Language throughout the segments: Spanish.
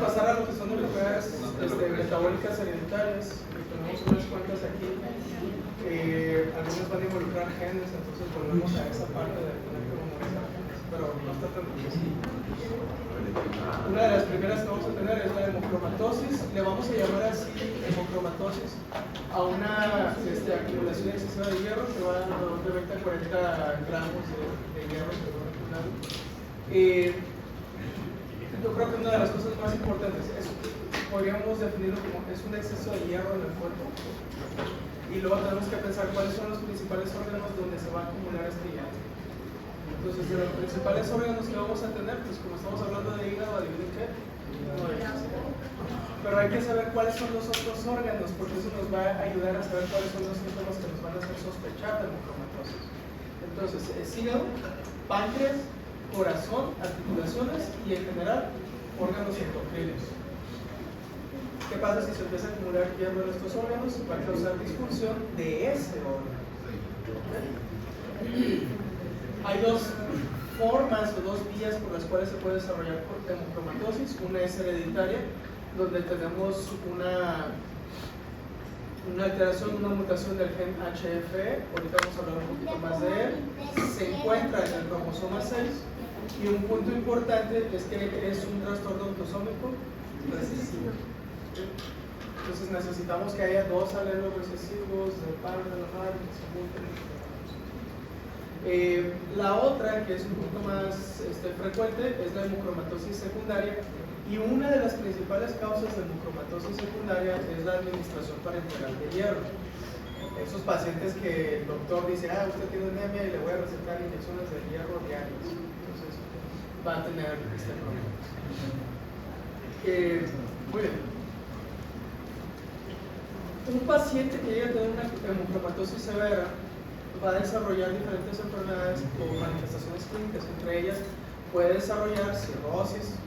pasar a lo que son enfermedades metabólicas hereditarias. Tenemos unas cuantas aquí. Algunas van a involucrar genes, entonces volvemos a esa parte de tener que memorizar genes, pero no está tan difícil. Una de las primeras que vamos a tener es la hemocromatosis. Le vamos a llamar así hemocromatosis a una acumulación excesiva de hierro que va alrededor de 20 a 40 gramos de hierro. Yo creo que una de las cosas más importantes es, podríamos definirlo como es un exceso de hierro en el cuerpo, y luego tenemos que pensar cuáles son los principales órganos donde se va a acumular este hierro. Entonces, de los principales órganos que vamos a tener, pues como estamos hablando de hígado, adivinen qué, no hay. Pero hay que saber cuáles son los otros órganos, porque eso nos va a ayudar a saber cuáles son los síntomas que nos van a hacer sospechar de hemocromatosis. Entonces, es hígado, páncreas, corazón, articulaciones y en general órganos endocrinos. ¿Qué pasa si se empieza a acumular hierro en estos órganos? Va a causar disfunción de ese órgano. Hay dos formas o dos vías por las cuales se puede desarrollar hemocromatosis. Una es hereditaria, donde tenemos una alteración, una mutación del gen HFE. Ahorita vamos a hablar un poquito más de él. Se encuentra en el cromosoma 6. Y un punto importante es que es un trastorno autosómico recesivo. Entonces necesitamos que haya dos alelos recesivos del padre de la madre que se junten. La otra, que es un poco más frecuente, es la hemocromatosis secundaria. Y una de las principales causas de hemocromatosis secundaria es la administración parenteral de hierro. Esos pacientes que el doctor dice, usted tiene anemia y le voy a recetar inyecciones de hierro diarias. Entonces va a tener este problema. Muy bien. Un paciente que llega a tener una hemocromatosis severa va a desarrollar diferentes enfermedades o manifestaciones clínicas. Entre ellas puede desarrollar cirrosis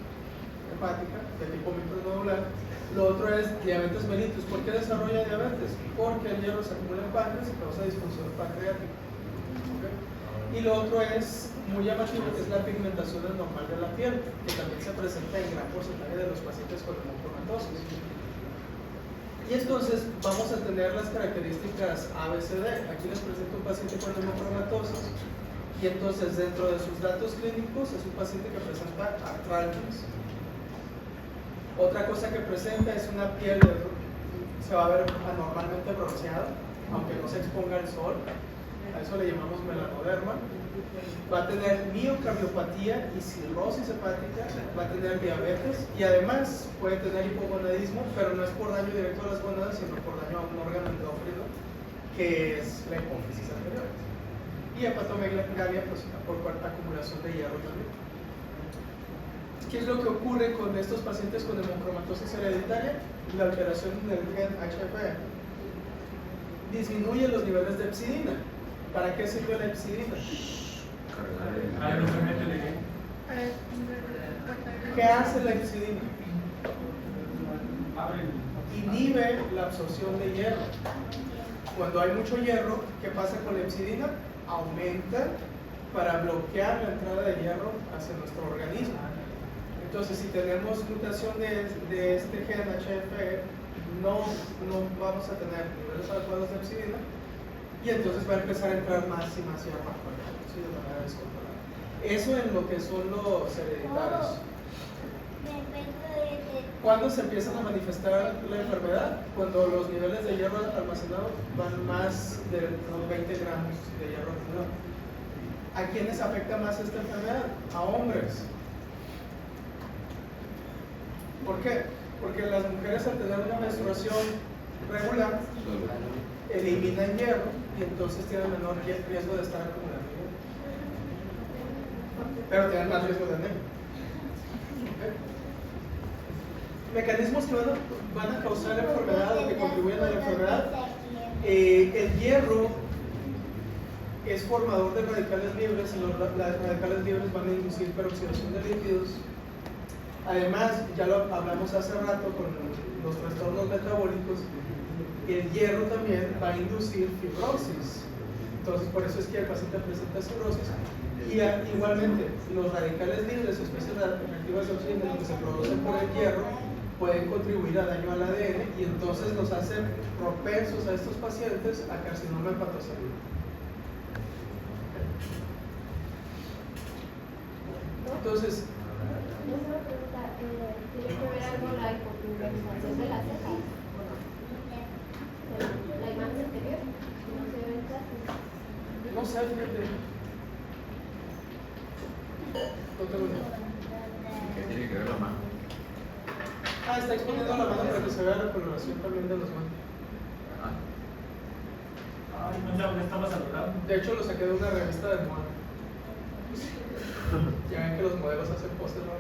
hepática de tipo micronodular. Lo otro es diabetes mellitus. ¿Por qué desarrolla diabetes? Porque el hierro se acumula en páncreas y causa disfunción pancreática. ¿Okay? Y lo otro es muy llamativo, que es la pigmentación anormal de la piel, que también se presenta en gran porcentaje de los pacientes con hemocromatosis. Y entonces vamos a tener las características ABCD. Aquí les presento un paciente con hemocromatosis y entonces dentro de sus datos clínicos es un paciente que presenta artralgias. Otra cosa que presenta es una piel, se va a ver anormalmente bronceada, aunque no se exponga al sol. A eso le llamamos melanoderma. Va a tener miocardiopatía y cirrosis hepática, va a tener diabetes y además puede tener hipogonadismo, pero no es por daño directo a las gonadas, sino por daño a un órgano endócrino, que es la hipófisis anterior. Y hepatomegalia, pues por acumulación de hierro también. ¿Qué es lo que ocurre con estos pacientes con hemocromatosis hereditaria? La alteración del gen HFE disminuye los niveles de hepcidina. ¿Para qué sirve la hepcidina? ¿Qué hace la hepcidina? Inhibe la absorción de hierro. Cuando hay mucho hierro, ¿qué pasa con la hepcidina? Aumenta para bloquear la entrada de hierro hacia nuestro organismo. Entonces, si tenemos mutación de este gen HFE, no vamos a tener niveles adecuados de hepcidina y entonces va a empezar a entrar más y más hierro al cuerpo, ¿sí? De manera descontrolada. Eso en lo que son los hereditarios. ¿Cuándo se empiezan a manifestar la enfermedad? Cuando los niveles de hierro almacenado van más de los 20 gramos de hierro almacenado. ¿A quiénes afecta más esta enfermedad? A hombres. ¿Por qué? Porque las mujeres, al tener una menstruación regular, eliminan hierro y entonces tienen menor riesgo de estar acumulando hierro. Pero tienen más riesgo de anemia. ¿Okay? Mecanismos que van a causar la enfermedad o que contribuyen a la enfermedad. El hierro es formador de radicales libres y los radicales libres van a inducir peroxidación de lípidos. Además, ya lo hablamos hace rato con los trastornos metabólicos, el hierro también va a inducir fibrosis. Entonces, por eso es que el paciente presenta cirrosis. Y igualmente, los radicales libres, especies reactivas de oxígeno que se producen por el hierro, pueden contribuir a daño al ADN y entonces los hace propensos a estos pacientes a carcinoma hepatocellular. Entonces, una pregunta, ¿tiene que ver algo la hipopigmentación de las cejas? La imagen anterior, no se ve el caso. no sé, fíjate. No tengo idea. ¿Qué tiene que ver la mano? Ah, está exponiendo la mano para que se vea la coloración también de los manos. Ay, no, ya estaba saludando. De hecho, lo saqué de una revista de moda. Ya ven que los modelos hacen poses, ¿no?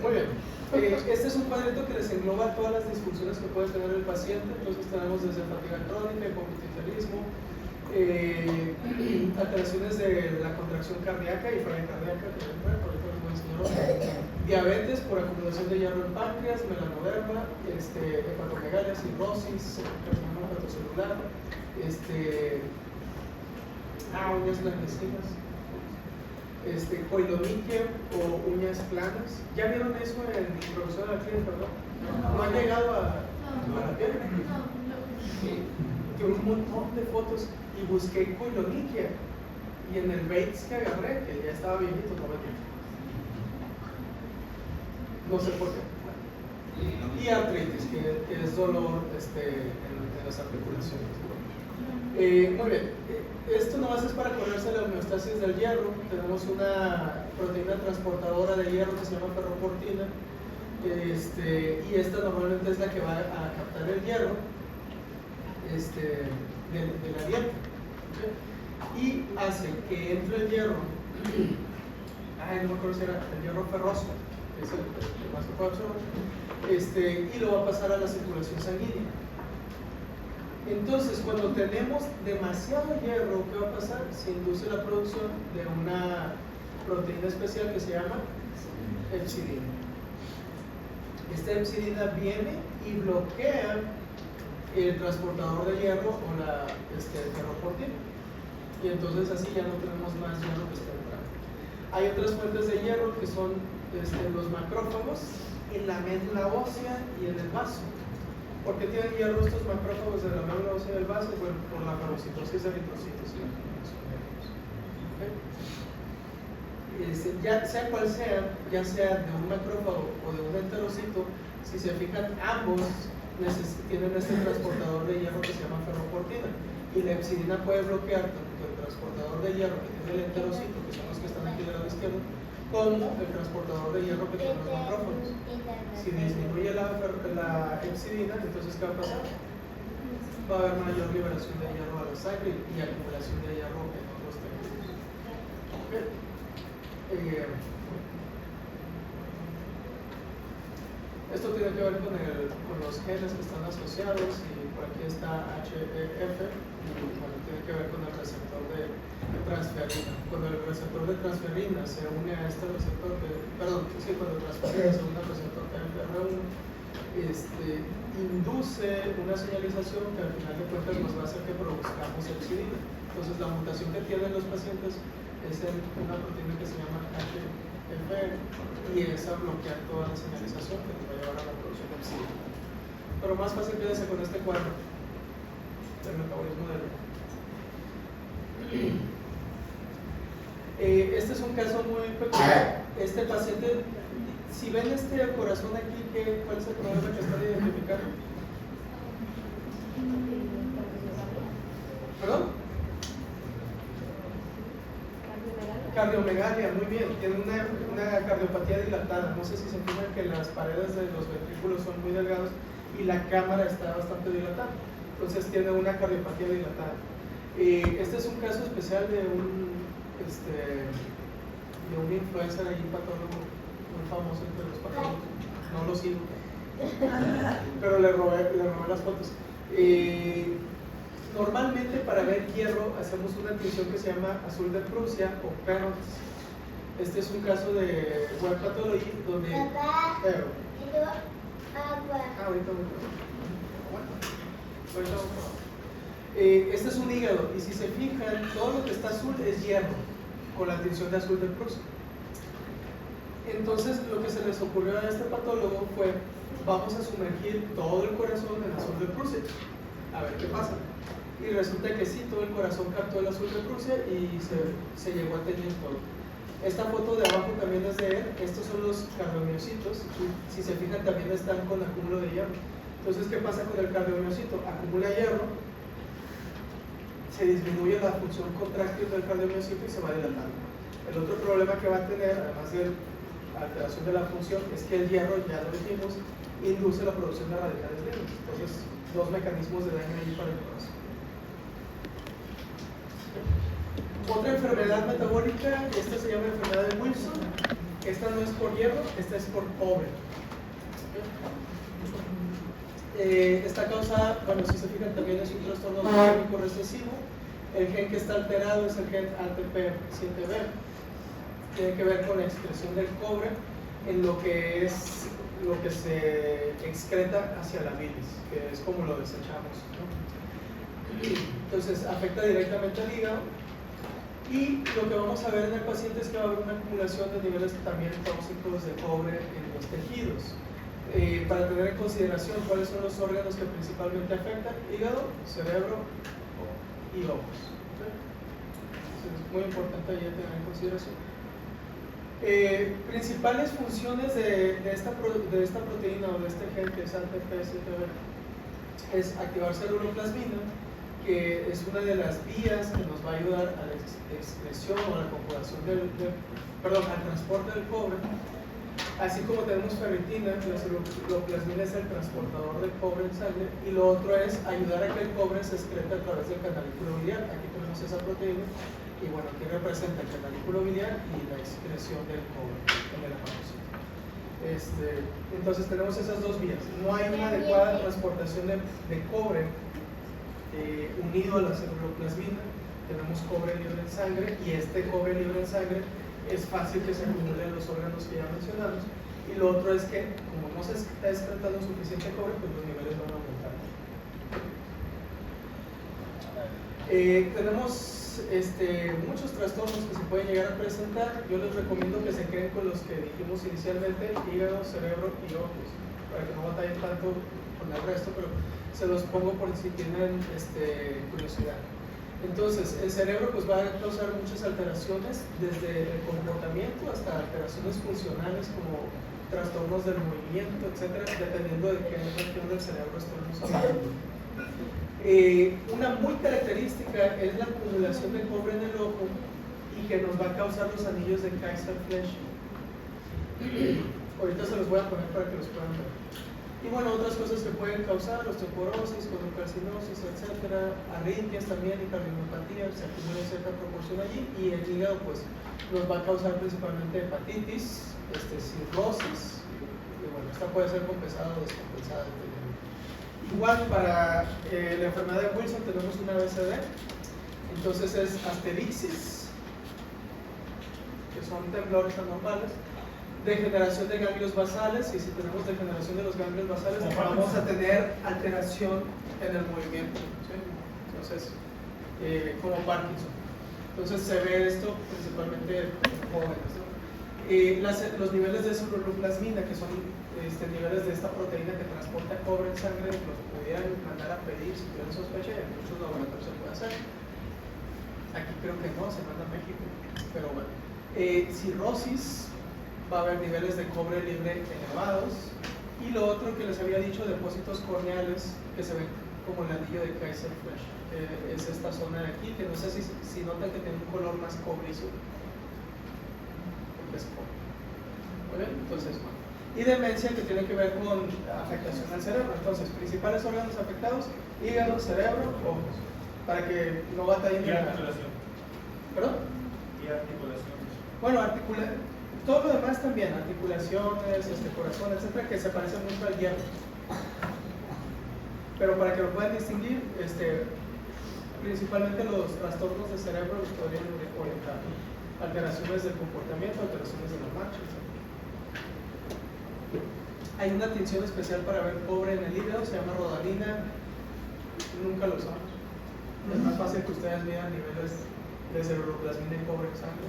Muy bien. Este es un cuadrito que les engloba todas las disfunciones que puede tener el paciente. Entonces tenemos desde fatiga crónica, hipopitialismo, alteraciones de la contracción cardíaca y falla cardíaca, que por ahorita les voy a enseñar. Diabetes por acumulación de hierro en páncreas, melanoderma, hepatomegalia, cirrosis, carcinoma hepatocelular, uñas blanquecinas, coilomiquia o uñas planas. ¿Ya vieron eso en introducción a la clínica, no? ¿No han llegado a la piel? Sí. Tuve un montón de fotos y busqué coilomiquia y en el Bates que agarré, que ya estaba viejito, no venía. No sé por qué. Y artritis, que es dolor en las articulaciones. Muy bien, esto nomás es para correrse la homeostasis del hierro. Tenemos una proteína transportadora de hierro que se llama ferroportina, y esta normalmente es la que va a captar el hierro de la dieta, ¿okay? Y hace que entre el hierro, no me acuerdo si era el hierro ferroso, que es el más que puedo observar, y lo va a pasar a la circulación sanguínea. Entonces, cuando tenemos demasiado hierro, ¿qué va a pasar? Se induce la producción de una proteína especial que se llama epsidina. Esta epsidina viene y bloquea el transportador de hierro o la ferroportina. Y entonces así ya no tenemos más hierro que está entrando. Hay otras fuentes de hierro que son los macrófagos en la médula ósea y en el vaso. ¿Por qué tienen hierro estos macrófagos de la médula ósea del vaso? Bueno, por la fagocitosis de eritrocitos y la acumulación de ellos. Ya sea cual sea, ya sea de un macrófago o de un enterocito, si se fijan, ambos tienen este transportador de hierro que se llama ferroportina. Y la epsidina puede bloquear tanto el transportador de hierro que tiene el enterocito, que son los que están aquí del lado izquierdo, como el transportador de hierro que tienen los macrófagos. Si disminuye la epsidina, entonces ¿qué va a pasar? Va a haber mayor liberación de hierro a la sangre y acumulación de hierro en otros tejidos. Esto tiene que ver con los genes que están asociados, y por aquí está HEF, y bueno, tiene que ver con el receptor de transferrina. Cuando el receptor de transferrina se une a este receptor cuando el transferrina se une al receptor TMPR1, induce una señalización que al final de cuentas nos va a hacer que produzcamos epsidina. Entonces la mutación que tienen los pacientes es en una proteína que se llama HEF, y esa bloquea toda la señalización que nos va a llevar a la producción de epsidina. Pero más fácil quédese con este cuadro del metabolismo del hierro. Este es un caso muy peculiar. Este paciente, si ven este corazón aquí, ¿cuál es el problema que están identificando? ¿Perdón? Cardiomegalia, muy bien. Tiene una cardiopatía dilatada. No sé si se fijan que las paredes de los ventrículos son muy delgados y la cámara está bastante dilatada. Entonces tiene una cardiopatía dilatada. Este es un caso especial de un influencer ahí, patólogo muy famoso entre los patólogos. No lo sigo, pero le robé las fotos. Normalmente para ver hierro hacemos una tinción que se llama azul de Prusia o Perot. Este es un caso de web pathology donde... Este es un hígado, y si se fijan, todo lo que está azul es hierro, con la tinción de azul de Prusia. Entonces lo que se les ocurrió a este patólogo fue, vamos a sumergir todo el corazón en azul de Prusia, a ver qué pasa. Y resulta que sí, todo el corazón captó el azul de Prusia y se llegó a teñir todo. Esta foto de abajo también es de él. Estos son los cardiomiocitos. Si se fijan, también están con acúmulo de hierro. Entonces, ¿qué pasa con el cardiomiocito? Acumula hierro, se disminuye la función contráctil del cardiomiocito y se va dilatando. El otro problema que va a tener, además de la alteración de la función, es que el hierro, ya lo dijimos, induce la producción de radicales libres. Entonces, dos mecanismos de daño allí para el corazón. Otra enfermedad metabólica, esta se llama enfermedad de Wilson. Esta no es por hierro, esta es por cobre. Está causada, bueno, si se fijan, también es un trastorno glucémico recesivo. El gen que está alterado es el gen ATP7B. Tiene que ver con la excreción del cobre en lo que es lo que se excreta hacia la bilis, que es como lo desechamos, ¿no? Entonces afecta directamente al hígado. Y lo que vamos a ver en el paciente es que va a haber una acumulación de niveles también tóxicos de cobre en los tejidos. Para tener en consideración cuáles son los órganos que principalmente afectan: hígado, cerebro y ojos. Entonces es muy importante ahí tener en consideración. Principales funciones de esta proteína o de este gen que es ATP7B es activar ceruloplasmina, que es una de las vías que nos va a ayudar a la excreción o a la conjugación al transporte del cobre. Así como tenemos ferritina, la ceruloplasmina es el transportador del cobre en sangre, y lo otro es ayudar a que el cobre se excrete a través del canalículo biliar. Aquí tenemos esa proteína, y bueno, aquí representa el canalículo biliar y la excreción del cobre en el hepatocito. Entonces tenemos esas dos vías. No hay una adecuada transportación de cobre unido a la ceruloplasmina. Tenemos cobre libre en sangre, y este cobre libre en sangre es fácil que se acumule en los órganos que ya mencionamos. Y lo otro es que, como no se está excretando suficiente cobre, pues los niveles van a aumentar. Tenemos muchos trastornos que se pueden llegar a presentar. Yo les recomiendo que se queden con los que dijimos inicialmente: hígado, cerebro y ojos, para que no batallen tanto con el resto, pero se los pongo por si tienen curiosidad. Entonces, el cerebro pues va a causar muchas alteraciones, desde el comportamiento hasta alteraciones funcionales como trastornos del movimiento, etcétera, dependiendo de qué región del cerebro estemos hablando. Una muy característica es la acumulación de cobre en el ojo, y que nos va a causar los anillos de Kaiser-Flesch. Ahorita se los voy a poner para que los puedan ver. Y bueno, otras cosas que pueden causar: osteoporosis, coloncarcinosis, etcétera, arritmias también y cardiomopatía, se acumula en cierta proporción allí. Y el hígado pues nos va a causar principalmente hepatitis, cirrosis, y bueno, esta puede ser compensada o descompensada. Igual para la enfermedad de Wilson tenemos una ABCD. Entonces es asterixis, que son temblores anormales, degeneración de ganglios basales, y si tenemos degeneración de los ganglios basales vamos a tener alteración en el movimiento, ¿sí? Entonces, como Parkinson. Entonces se ve esto principalmente en jóvenes, ¿no? Los niveles de ceruloplasmina, que son niveles de esta proteína que transporta cobre en sangre, los pudieran mandar a pedir si tienen sospecha, y en muchos laboratorios se puede hacer. Aquí creo que no, se manda a México, pero bueno. Cirrosis, va a haber niveles de cobre libre elevados. Y lo otro que les había dicho, depósitos corneales que se ven como el anillo de Kaiser-Flesch, es esta zona de aquí, que no sé si notan que tiene un color más cobrizo, porque es cobre. ¿Vale? Entonces, bueno. Y demencia, que tiene que ver con afectación al cerebro. Entonces, principales órganos afectados: hígado, cerebro, ojos, para que no batallen. Y articulación. ¿Perdón? Y articulación. Bueno, todo lo demás también, articulaciones, corazón, etcétera, que se parecen mucho al hierro. Pero para que lo puedan distinguir, principalmente los trastornos de cerebro los podrían orientar. Alteraciones del comportamiento, alteraciones de la marcha, etc. Hay una tinción especial para ver cobre en el hígado, se llama rodalina. Nunca lo usamos. Es más fácil que ustedes vean niveles de ceruloplasmina y cobre en sangre.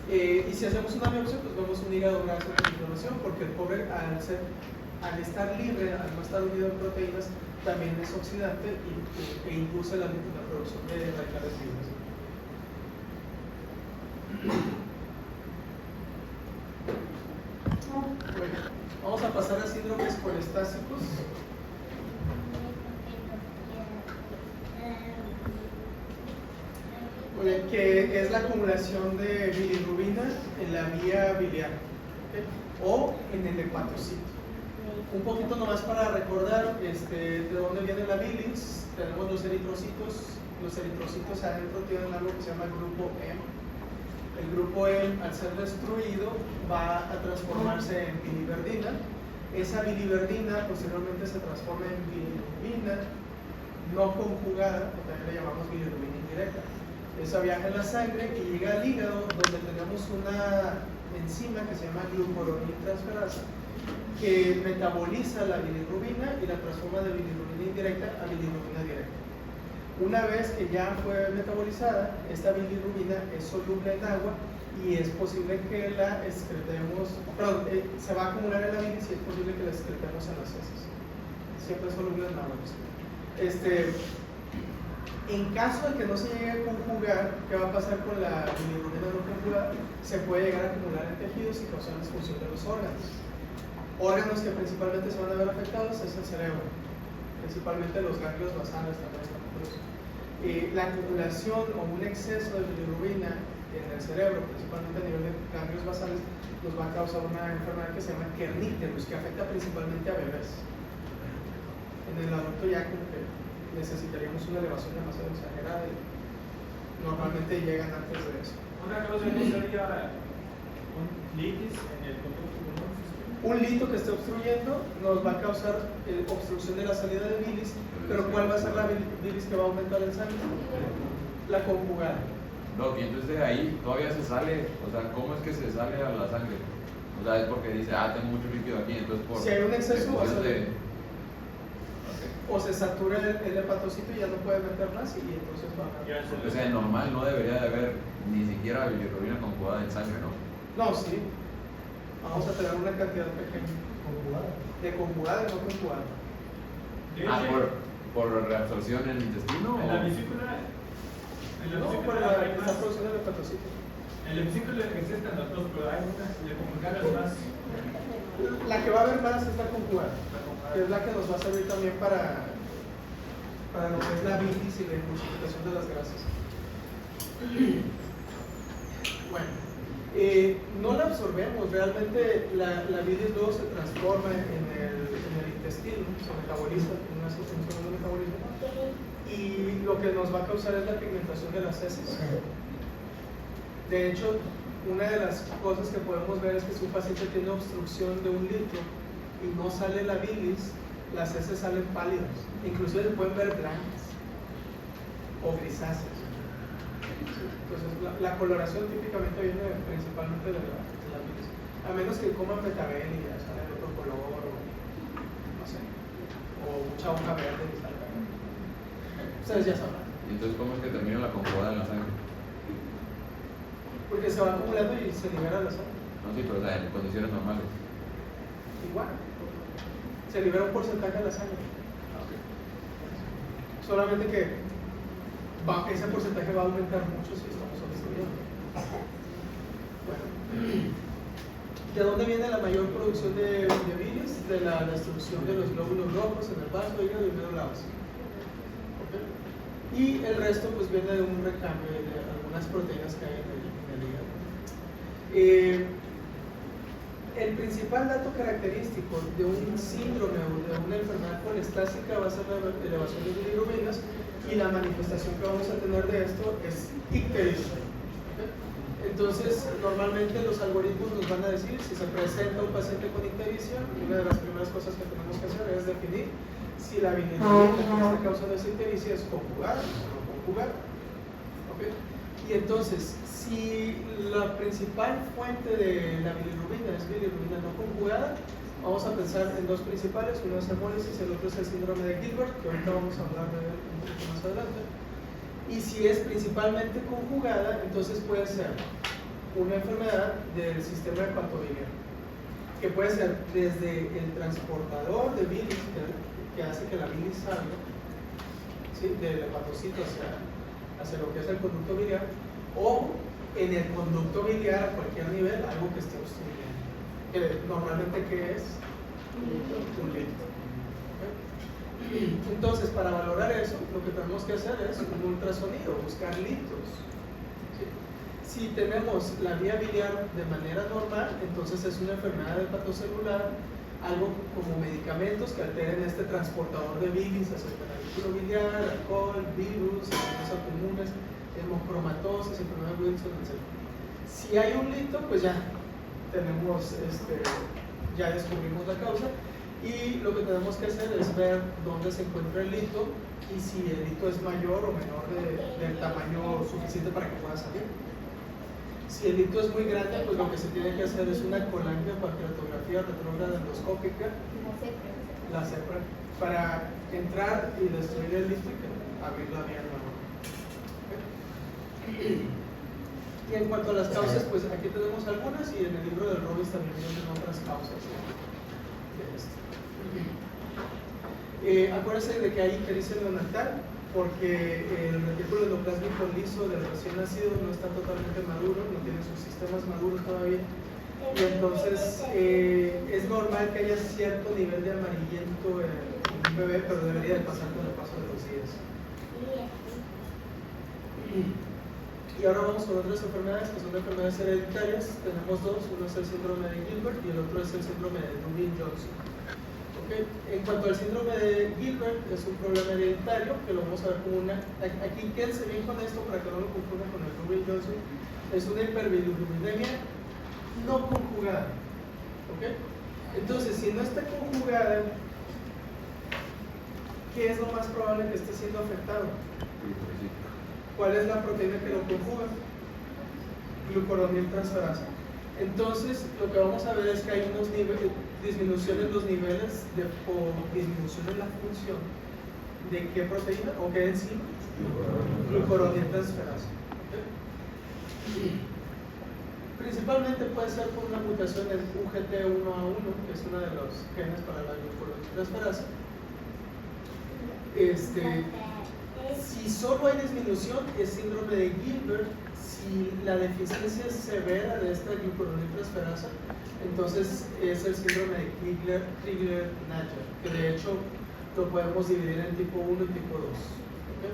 Y si hacemos una biopsia, pues vemos un hígado graso con inflamación, porque el cobre al estar libre, al no estar unido en proteínas, también es oxidante e induce la producción de radicales libres. Bueno, vamos a pasar a síndromes colestásicos. Que es la acumulación de bilirrubina en la vía biliar, ¿okay? O en el hepatocito. Un poquito nomás para recordar de dónde viene la bilis. Tenemos los eritrocitos. Los eritrocitos adentro tienen algo que se llama grupo M. El grupo M, al ser destruido, va a transformarse en biliverdina. Esa biliverdina posteriormente se transforma en bilirrubina no conjugada, o también le llamamos bilirrubina indirecta. Esa viaja en la sangre y llega al hígado, donde tenemos una enzima que se llama glucuroniltransferasa, que metaboliza la bilirrubina y la transforma de bilirrubina indirecta a bilirrubina directa. Una vez que ya fue metabolizada, esta bilirrubina es soluble en agua y es posible que la excretemos, perdón, se va a acumular en la bilis y es posible que la excretemos en las heces. Siempre es soluble en agua. En caso de que no se llegue a conjugar, ¿qué va a pasar con la bilirrubina no conjugada? Se puede llegar a acumular en tejidos y causar disfunción de los órganos. Órganos que principalmente se van a ver afectados es el cerebro, principalmente los ganglios basales también están por eso. La acumulación o un exceso de bilirrubina en el cerebro, principalmente a nivel de ganglios basales, nos va a causar una enfermedad que se llama kerníterus, que afecta principalmente a bebés. En el adulto ya como que necesitaríamos una elevación demasiado exagerada y normalmente llegan antes de eso. Una causa no sería un litis en el conducto pulmonar. Un lito que esté obstruyendo nos va a causar obstrucción de la salida de bilis, pero ¿cuál va a ser la bilis que va a aumentar el sangre? La conjugada. No, y entonces de ahí todavía se sale, o sea, ¿cómo es que se sale a la sangre? O sea, es porque dice, tengo mucho líquido aquí, entonces por... Si hay un exceso, va a salir. Okay. O se satura el hepatocito y ya no puede meter más y entonces va a... O sea, normal no debería de haber ni siquiera bilirrubina conjugada en sangre, ¿no? No, sí. Vamos a tener una cantidad pequeña. De conjugada y no conjugada. Por reabsorción en el intestino. En la vesícula. No, por la que está produciendo el hepatocito. En la vesícula existen las dos, pero hay una de conjugadas más. La que va a haber más es la conjugada, que es la que nos va a servir también para lo que es la bilis y la emulsificación de las grasas. Bueno, no la absorbemos, realmente la bilis luego se transforma en el intestino, se metaboliza, una sustancia de metabolismo, y lo que nos va a causar es la pigmentación de las heces. De hecho, una de las cosas que podemos ver es que si un paciente tiene obstrucción de un litro y no sale la bilis, las heces salen pálidas, inclusive se pueden ver blancas o grisáceas. Entonces, la coloración típicamente viene principalmente de la bilis, a menos que coman betabel y ya sale de otro color, o no sé, o mucha hoja verde y salga. Ustedes ya sabrán. ¿Y entonces cómo es que termina la conjugada en la sangre? Porque se va acumulando y se libera la sangre. No, sí, pero o sea, en condiciones normales. Igual, se libera un porcentaje de la sangre. Solamente que ese porcentaje va a aumentar mucho si estamos obstruyendo. Bueno, ¿de dónde viene la mayor producción de bilis? De la destrucción de los glóbulos rojos en el vaso, hígado y médula ósea. Y el resto pues viene de un recambio de algunas proteínas que hay en el hígado. El principal dato característico de un síndrome o de una enfermedad colestásica va a ser la elevación de bilirrubinas, y la manifestación que vamos a tener de esto es ictericia. Entonces, normalmente los algoritmos nos van a decir si se presenta un paciente con ictericia, una de las primeras cosas que tenemos que hacer es definir si la bilirrubina que está causando esa ictericia es conjugada o no conjugada. Y entonces, si la principal fuente de la bilirrubina es bilirrubina no conjugada, vamos a pensar en dos principales, uno es hemólisis y el otro es el síndrome de Gilbert, que ahorita vamos a hablar de él un poquito más adelante. Y si es principalmente conjugada, entonces puede ser una enfermedad del sistema hepatobiliar, que puede ser desde el transportador de bilis, que hace que la bilis salga, ¿sí?, del hepatocito hacia lo que es el conducto biliar, o en el conducto biliar a cualquier nivel, algo que esté obstruyendo. Normalmente, ¿qué es? Un líquido. Entonces, para valorar eso, lo que tenemos que hacer es un ultrasonido, buscar litos. ¿Sí? Si tenemos la vía biliar de manera normal, entonces es una enfermedad hepatocelular, algo como medicamentos que alteren este transportador de bilis hacia el canalículo biliar, alcohol, virus, enfermedades autoinmunes, hemocromatosis, enfermedad de Wilson, etc. Si hay un lito, pues ya tenemos, ya descubrimos la causa, y lo que tenemos que hacer es ver dónde se encuentra el lito y si el lito es mayor o menor del tamaño suficiente para que pueda salir. Si el lito es muy grande, pues lo que se tiene que hacer es una colangiopancreatografía retrógrada endoscópica, la CEPRA, para entrar y destruir el lito y abrir la vía normal. Y en cuanto a las causas, pues aquí tenemos algunas, y en el libro del Robis también vienen otras causas de esto. Acuérdense de que hay ictericia neonatal, porque el retículo endoplásmico liso del recién nacido no está totalmente maduro, no tiene sus sistemas maduros todavía, y entonces es normal que haya cierto nivel de amarillento en un bebé, pero debería de pasar con el paso de los días. Y ahora vamos con otras enfermedades que son enfermedades hereditarias. Tenemos dos, uno es el síndrome de Gilbert y el otro es el síndrome de Dubin-Johnson. ¿Okay? En cuanto al síndrome de Gilbert, es un problema hereditario que lo vamos a ver como una... Aquí quédense bien con esto para que no lo confundan con el Dubin-Johnson. Es una hiperbilirubinemia no conjugada. ¿Okay? Entonces, si no está conjugada, ¿qué es lo más probable que esté siendo afectado? ¿Cuál es la proteína que lo conjuga? Glucuroniltransferasa. Entonces, lo que vamos a ver es que hay unos disminución en los niveles o disminución en la función de qué proteína o qué enzima, glucuroniltransferasa. ¿Okay? Principalmente puede ser por una mutación en UGT1A1, que es uno de los genes para la glucuroniltransferasa. Si solo hay disminución, es síndrome de Gilbert. Si la deficiencia es severa de esta glucuroniltransferasa, entonces es el síndrome de Crigler-Najjar, que de hecho lo podemos dividir en tipo 1 y tipo 2. ¿Okay?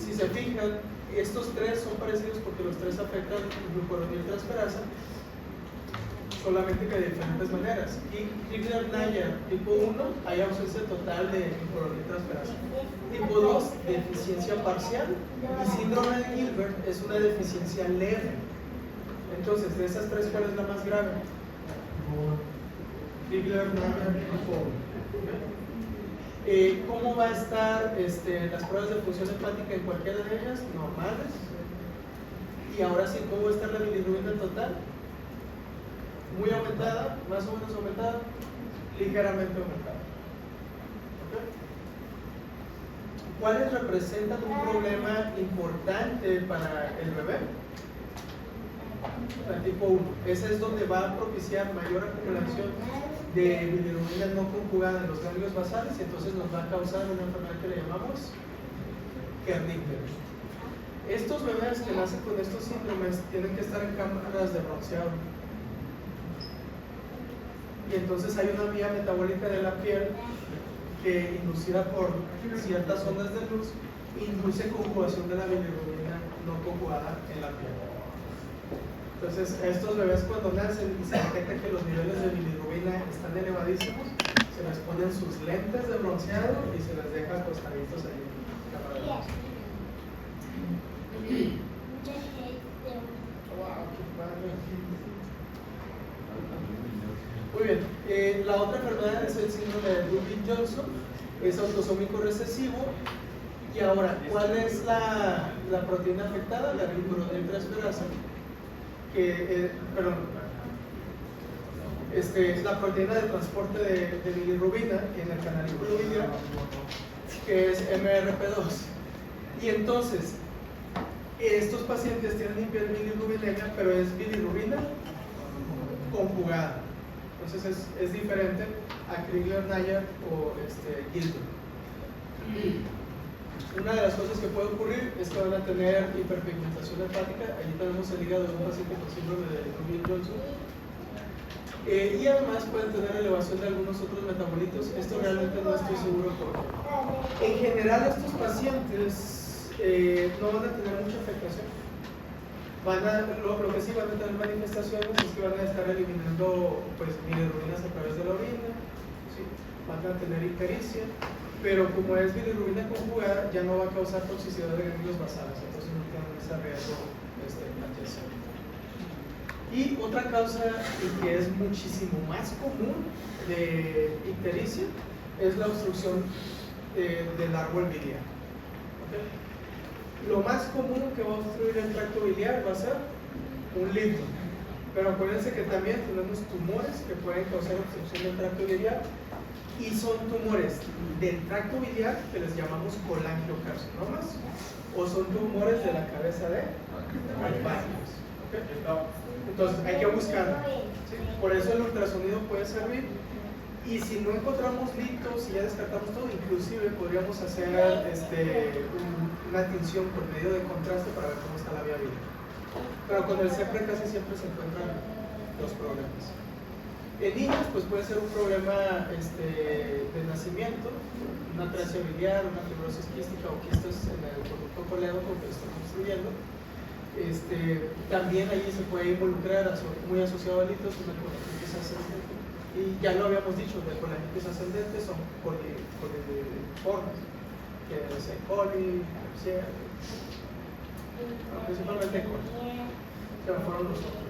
Si se fijan, estos tres son parecidos porque los tres afectan glucuroniltransferasa, solamente que de diferentes maneras. Y Crigler-Najjar tipo 1 hay ausencia total de glucuroniltransferasa. Tipo 2, deficiencia parcial. Y síndrome de Gilbert es una deficiencia leve. Entonces, de esas tres, ¿cuál es la más grave? Crigler-Najjar tipo 1. ¿Cómo va a estar las pruebas de función hepática en cualquiera de ellas? Normales. Y ahora sí, ¿cómo va a estar la bilirrubina total? Muy aumentada, más o menos aumentada, ligeramente aumentada. ¿Okay? ¿Cuáles representan un problema importante para el bebé? El tipo 1. Ese es donde va a propiciar mayor acumulación de bilirrubina no conjugada en los ganglios basales, y entonces nos va a causar una enfermedad que le llamamos Kernicter. Estos bebés que nacen con estos síndromes tienen que estar en cámaras de bronceado. Y entonces hay una vía metabólica de la piel que, inducida por ciertas ondas de luz, induce conjugación de la bilirrubina no conjugada en la piel. Entonces, estos bebés cuando nacen y se detecta que los niveles de bilirrubina están elevadísimos, se les ponen sus lentes de bronceado y se les deja acostaditos ahí en la cámara de bronceado. Wow, qué padre. Muy bien, la otra enfermedad es el síndrome de Dubin-Johnson, es autosómico recesivo. Y ahora, ¿cuál es la proteína afectada? La glucuroniltransferasa, es la proteína de transporte de bilirrubina en el canalículo biliar, que es MRP2. Y entonces, Estos pacientes tienen bilirrubinemia, pero es bilirrubina conjugada. Entonces es diferente a Crigler-Najjar o Gilbert. Una de las cosas que puede ocurrir es que van a tener hiperpigmentación hepática. Allí tenemos el hígado de un paciente con síndrome de Johnson. Y además pueden tener elevación de algunos otros metabolitos. Esto realmente no estoy seguro por qué. En general estos pacientes no van a tener mucha afectación. Lo que sí van a tener manifestaciones es que van a estar eliminando pues bilirrubinas a través de la orina, ¿sí? Van a tener ictericia, pero como es bilirrubina conjugada ya no va a causar toxicidad de ganglios basales, entonces no tienen ese riesgo adyacente. Y otra causa que es muchísimo más común de ictericia es la obstrucción del árbol biliar. ¿Okay? Lo más común que va a obstruir el tracto biliar va a ser un litio. Pero acuérdense que también tenemos tumores que pueden causar obstrucción del tracto biliar y son tumores del tracto biliar que les llamamos colangiocarcinomas o son tumores de la cabeza de Alzheimer. ¿Okay? Entonces hay que buscarlo, ¿sí? Por eso el ultrasonido puede servir. Y si no encontramos litos y ya descartamos todo, inclusive podríamos hacer una tinción por medio de contraste para ver cómo está la vía biliar. Pero con el CEPRE casi siempre se encuentran los problemas. En niños pues puede ser un problema de nacimiento, una atresia biliar, una fibrosis quística o quistes en el conducto colédoco que estamos obstruyendo. También allí se puede involucrar, muy asociado a litos, una colangitis ascendente. Y ya lo habíamos dicho, de colangitis ascendente son coliformes, que es E. coli, Klebsiella, principalmente E. coli, que fueron los otros.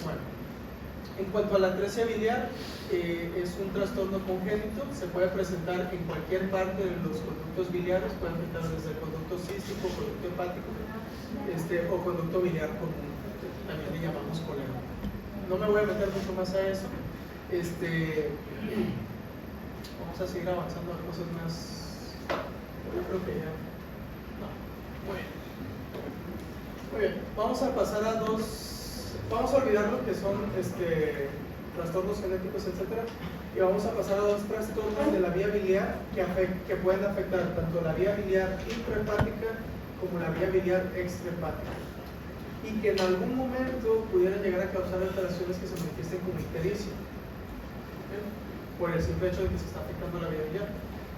Bueno, en cuanto a la atresia biliar, es un trastorno congénito, se puede presentar en cualquier parte de los conductos biliares, puede afectar desde el conducto cístico, conducto hepático, o conducto biliar común, también le llamamos colero. No me voy a meter mucho más a eso. Vamos a seguir avanzando a cosas más. Yo creo que ya. No. Muy bien. Vamos a pasar a vamos a olvidar lo que son trastornos genéticos, etcétera, y vamos a pasar a dos trastornos de la vía biliar que pueden afectar tanto la vía biliar intrahepática como la vía biliar extrahepática, y que en algún momento pudieran llegar a causar alteraciones que se manifiesten como ictericia, ¿okay? Por el simple hecho de que se está afectando la vía biliar.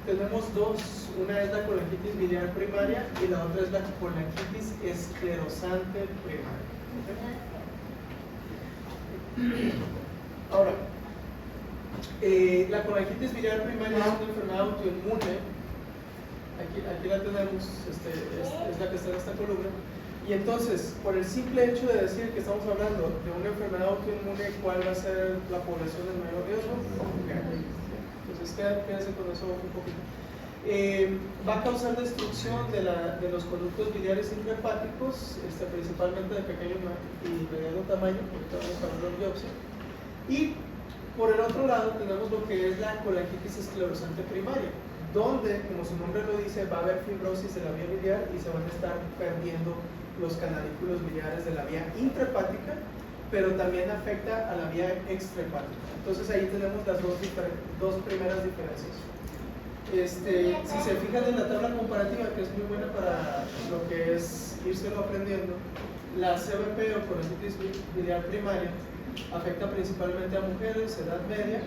Tenemos dos, una es la colangitis biliar primaria y la otra es la colangitis esclerosante primaria. ¿Okay? Ahora, la colangitis biliar primaria es una enfermedad autoinmune. Aquí la tenemos, es la que está en esta columna. Y entonces, por el simple hecho de decir que estamos hablando de una enfermedad autoinmune, ¿cuál va a ser la población en mayor riesgo? Entonces, quédense con eso un poquito. Va a causar destrucción de los conductos biliares intrahepáticos, principalmente de pequeño y mediano tamaño, porque vamos a hablar de biopsia. Y por el otro lado tenemos lo que es la colangitis esclerosante primaria, donde, como su nombre lo dice, va a haber fibrosis de la vía biliar y se van a estar perdiendo los canalículos biliares de la vía intrahepática, pero también afecta a la vía extrahepática. Entonces ahí tenemos las dos primeras diferencias. Si se fijan en la tabla comparativa, que es muy buena para lo que es írselo aprendiendo, la CVP o colangitis biliar primaria afecta principalmente a mujeres, edad media.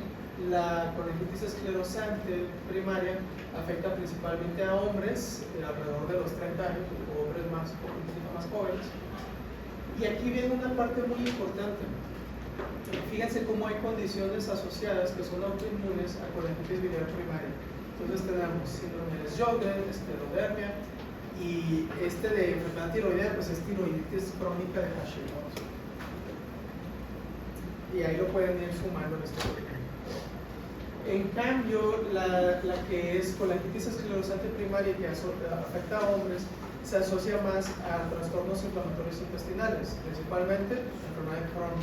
La colangitis esclerosante primaria afecta principalmente a hombres alrededor de los 30 años, o hombres más jóvenes. Y aquí viene una parte muy importante. Fíjense cómo hay condiciones asociadas que son autoinmunes a colangitis biliar primaria. Entonces tenemos síndrome de Sjögren, esclerodermia, y de enfermedad tiroidea, pues es tiroiditis crónica de Hashimoto. Y ahí lo pueden ir sumando en este programa. En cambio, la que es colangitis esclerosante primaria, que afecta a hombres, se asocia más a trastornos inflamatorios intestinales, principalmente enfermedad de Crohn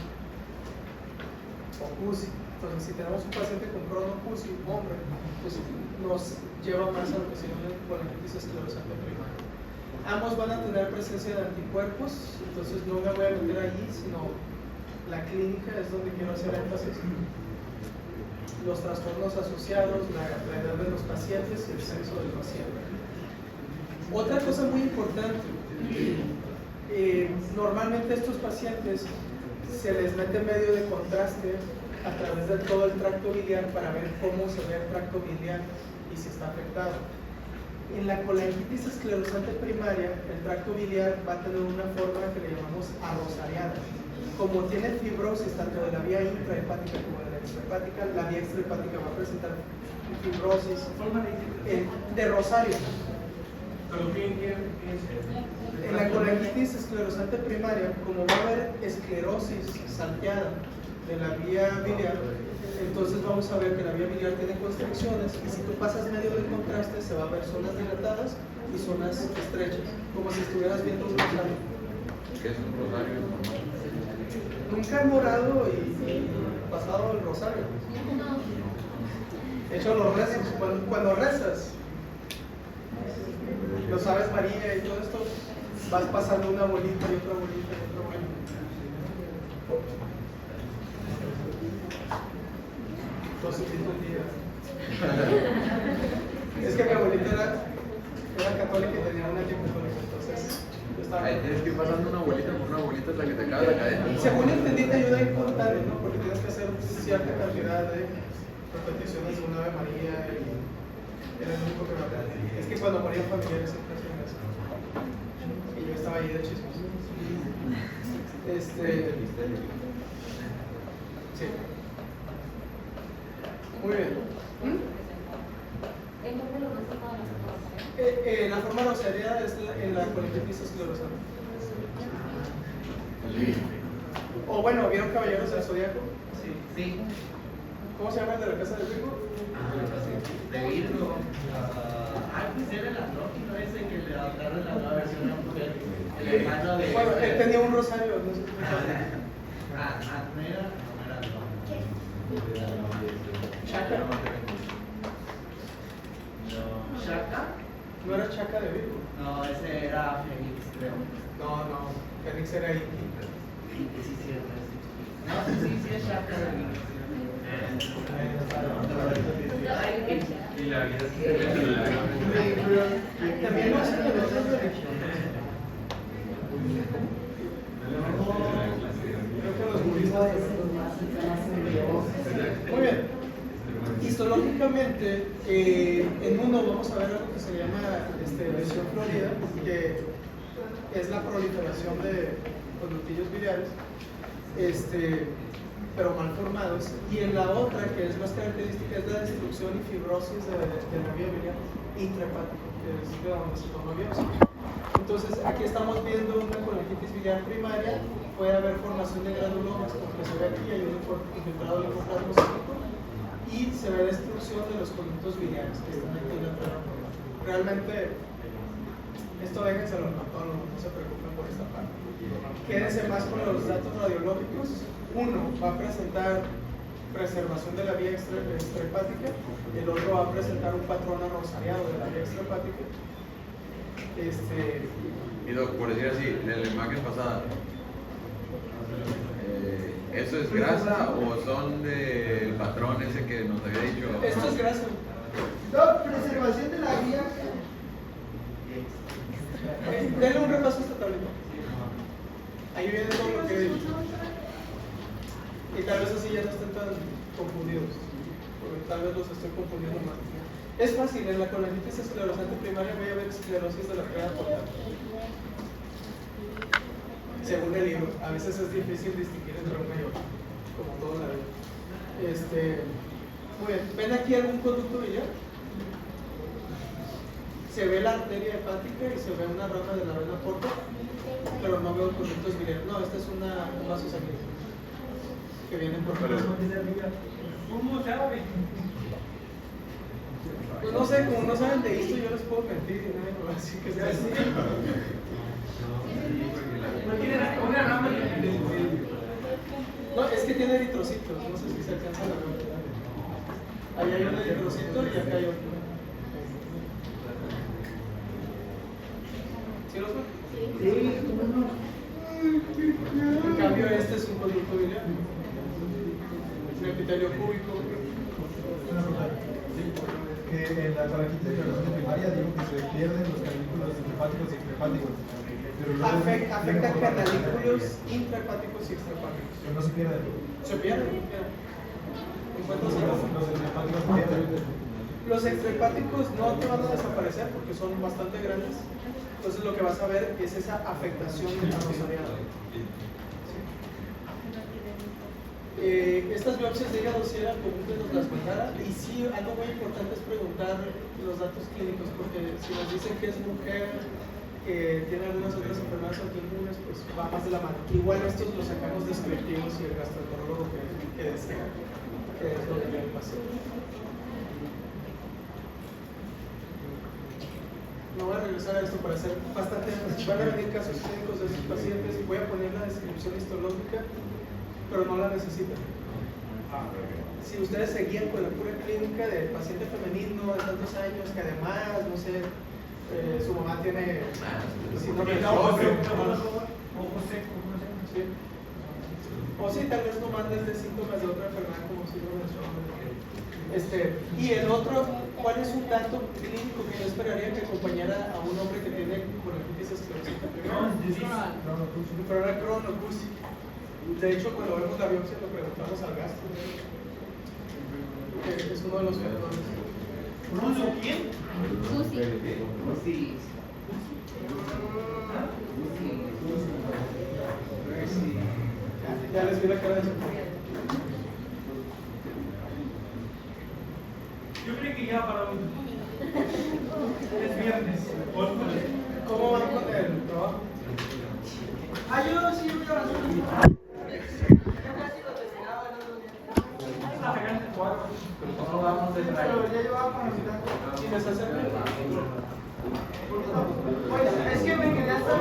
o CUSI. Entonces, si tenemos un paciente con Crohn o CUSI, hombre, pues nos lleva más a lo que se llama colangitis esclerosante primaria. Ambos van a tener presencia de anticuerpos, entonces no me voy a meter allí, sino la clínica es donde quiero hacer énfasis. Los trastornos asociados, la edad de los pacientes y el sexo del paciente. Otra cosa muy importante, normalmente estos pacientes se les mete medio de contraste a través de todo el tracto biliar para ver cómo se ve el tracto biliar y si está afectado. En la colangitis esclerosante primaria, el tracto biliar va a tener una forma que le llamamos arrosariada. Como tiene fibrosis tanto de la vía intrahepática como de la extrahepática, la vía extrahepática va a presentar fibrosis de rosario. En la colangitis esclerosante primaria, como va a haber esclerosis salteada de la vía biliar, entonces vamos a ver que la vía biliar tiene constricciones y si tú pasas medio del contraste se va a ver zonas dilatadas y zonas estrechas, como si estuvieras viendo un rosario. ¿Qué es un rosario? Nunca han orado y pasado el rosario. Hecho los rezos, cuando rezas, los Aves María y todo esto, vas pasando una bolita y otra bolita y otra bolita. No se entendía. Es que mi abuelita era católica y tenía una tía católica, entonces yo estaba... Ahí tienes que ir pasando una bolita por una bolita hasta que te acabe la cadena. Según entendí, te ayuda a ir contando, ¿no? Porque tienes que hacer cierta cantidad de repeticiones de una Ave María y era el único que me aprendí. Es que cuando morían familiares siempre hacían eso. Y yo estaba ahí de chismos. Sí. Muy bien. ¿En dónde lo ves todas las cosas? La forma rosaria es en la colangitis esclerosante. O bueno, ¿vieron Caballeros del Zodiaco? Sí. ¿Cómo se llama el de la casa del Virgo? De Virgo. Antes era el andrógino ese que le adaptaron la nueva versión a mujer. El hermano de. Bueno, él tenía un rosario, no sé. No era Chaca. ¿Shaka? No era Chaca de Virgo. No, ese era Fénix, creo. No. Fénix era Iki. Sí, cierto. No, sí, es Shaka de Virgo. Y la vida También lo hacen en otras religiones. Creo que los budistas. Muy bien. Histológicamente, en uno vamos a ver algo que se llama lesión florida, que es la proliferación de conductillos biliares, pero mal formados. Y en la otra, que es más característica, es la destrucción y fibrosis de la vía biliar intrahepática, que es de donde se toma biopsia. Entonces, aquí estamos viendo una colangitis biliar primaria. Puede haber formación de granulomas, como que se ve aquí, hay un infiltrado linfoplasmocítico, y se ve destrucción de los conductos biliares que están aquí en la entrada. Realmente, esto déjenselo al patólogo, no se preocupen por esta parte. Quédense más con los datos radiológicos. Uno va a presentar preservación de la vía extrahepática, el otro va a presentar un patrón arrosariado de la vía extrahepática. Y Doc, por decir así, en la imagen pasada, ¿eso es grasa o son del patrón ese que nos había dicho? Esto es grasa. No, preservación de la vía. Denle un repaso a esta tablita. Ahí viene todo lo que he dicho. Y tal vez así ya no estén tan confundidos, porque tal vez los estoy confundiendo más. Es fácil, en la colangitis esclerosante primaria voy a ver esclerosis de la arteria portal. Según el libro, a veces es difícil distinguir entre una y otra, como toda la vida. Muy bien, ¿ven aquí algún conducto biliar? Se ve la arteria hepática y se ve una rama de la vena porta, pero no veo conductos biliares. No, esta es un vaso sanguíneo que vienen por fuera. ¿Cómo sabe? Pues no sé, como no saben de esto, yo les puedo mentir y nadie me va a decir que sea así. No tiene una rama de. No, es que tiene eritrocitos, no sé si se alcanza a ver. Ahí hay un eritrocito y acá hay otro. ¿Sí los ven? Sí. En cambio, este es un conducto biliar. Es un epitelio cúbico. Una pregunta. Que en la clasificación primaria digo que se pierden los canículos intrahepáticos y extrahepáticos. Pero luego Afecta canalículos intrahepáticos y extrahepáticos. pero no se pierden. Se pierden. Encuentras Los extrahepáticos se pierden. Los extrahepáticos no te van a desaparecer porque son bastante grandes. Entonces lo que vas a ver es esa afectación arrozaleada. Estas biopsias de hígado sí eran común que nos las mandara, y sí, algo muy importante es preguntar los datos clínicos, porque si nos dicen que es mujer, que tiene algunas otras enfermedades autoinmunes, pues va más de la mano. Igual estos los sacamos descriptivos y el gastroenterólogo que desea, que es lo que quiere el paciente. No voy a regresar a esto para hacer bastante. Van a venir casos clínicos de estos pacientes y voy a poner la descripción histológica, pero no la necesitan. Si ustedes seguían con la pura clínica del paciente femenino de tantos años, que además, no sé, su mamá tiene síndrome de Sjögren, sí. O sí, tal vez no mandes de síntomas de otra enfermedad como síndrome de Sjögren. Y el otro, ¿cuál es un dato clínico que yo esperaría que acompañara a un hombre que tiene colitis esclerótica? Enfermedad crohnocústica. De hecho, cuando vemos la biopsia lo preguntamos al gastro, que es uno de los factores. ¿Ruso quién? Susi. Ya les vi la cara de su. Yo creo que ya para hoy. Es viernes. ¿Cómo van con el trabajo? Yo sí voy a hacer. ¿Cómo vamos de traer? Si les acercan. Pues es que me quedé hasta